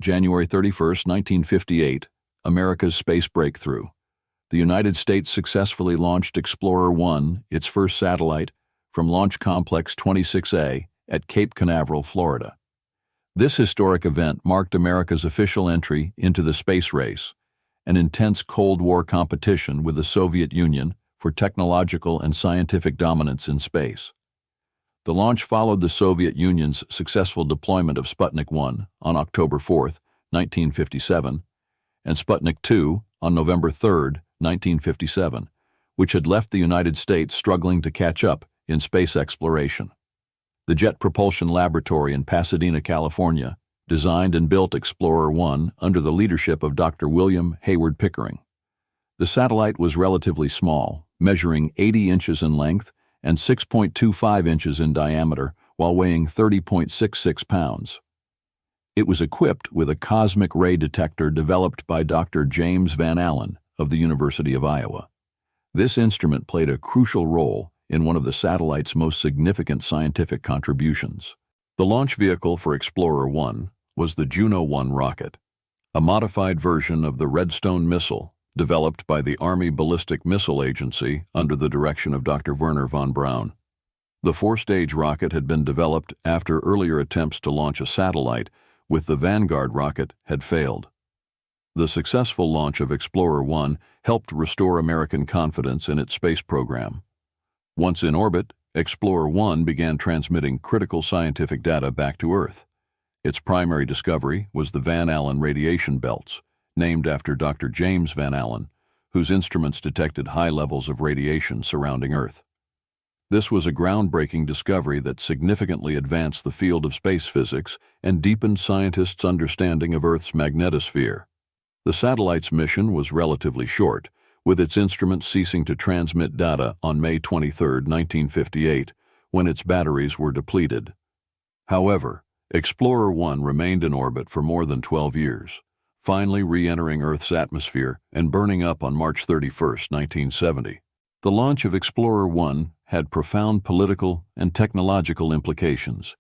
January 31, 1958, America's space breakthrough. The United States successfully launched Explorer-1, its first satellite, from Launch Complex 26A at Cape Canaveral, Florida. This historic event marked America's official entry into the space race, an intense Cold War competition with the Soviet Union for technological and scientific dominance in space. The launch followed the Soviet Union's successful deployment of Sputnik 1 on October 4, 1957, and Sputnik 2 on November 3, 1957, which had left the United States struggling to catch up in space exploration. The Jet Propulsion Laboratory in Pasadena, California, designed and built Explorer-1 under the leadership of Dr. William Hayward Pickering. The satellite was relatively small, measuring 80 inches in length and 6.25 inches in diameter while weighing 30.66 pounds. It was equipped with a cosmic ray detector developed by Dr. James Van Allen of the University of Iowa. This instrument played a crucial role in one of the satellite's most significant scientific contributions. The launch vehicle for Explorer-1 was the Juno 1 rocket, a modified version of the Redstone missile developed by the Army Ballistic Missile Agency under the direction of Dr. Wernher von Braun. The four-stage rocket had been developed after earlier attempts to launch a satellite with the Vanguard rocket had failed. The successful launch of Explorer-1 helped restore American confidence in its space program. Once in orbit, Explorer-1 began transmitting critical scientific data back to Earth. Its primary discovery was the Van Allen radiation belts, named after Dr. James Van Allen, whose instruments detected high levels of radiation surrounding Earth. This was a groundbreaking discovery that significantly advanced the field of space physics and deepened scientists' understanding of Earth's magnetosphere. The satellite's mission was relatively short, with its instruments ceasing to transmit data on May 23, 1958, when its batteries were depleted. However, Explorer-1 remained in orbit for more than 12 years, finally re-entering Earth's atmosphere and burning up on March 31, 1970. The launch of Explorer-1 had profound political and technological implications.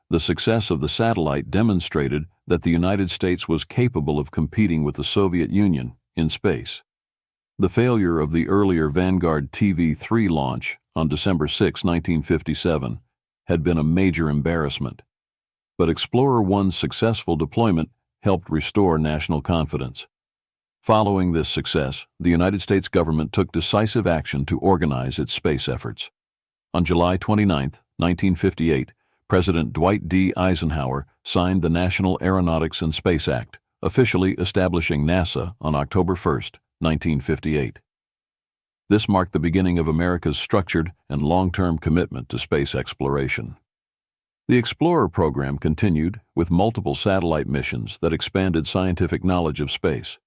The success of the satellite demonstrated that the United States was capable of competing with the Soviet Union in space. The failure of the earlier Vanguard TV-3 launch on December 6, 1957, had been a major embarrassment. But Explorer-1's successful deployment helped restore national confidence. Following this success, the United States government took decisive action to organize its space efforts. On July 29, 1958, President Dwight D. Eisenhower signed the National Aeronautics and Space Act, officially establishing NASA on October 1, 1958. This marked the beginning of America's structured and long-term commitment to space exploration. The Explorer program continued with multiple satellite missions that expanded scientific knowledge of space.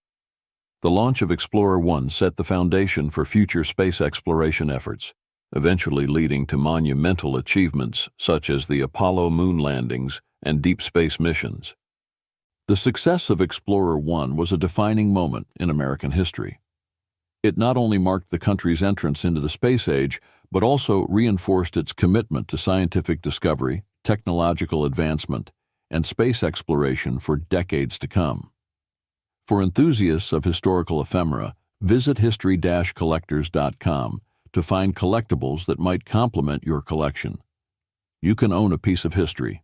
The launch of Explorer-1 set the foundation for future space exploration efforts, eventually leading to monumental achievements such as the Apollo moon landings and deep space missions. The success of Explorer-1 was a defining moment in American history. It not only marked the country's entrance into the space age, but also reinforced its commitment to scientific discovery, technological advancement, and space exploration for decades to come. For enthusiasts of historical ephemera, visit history-collectors.com to find collectibles that might complement your collection. You can own a piece of history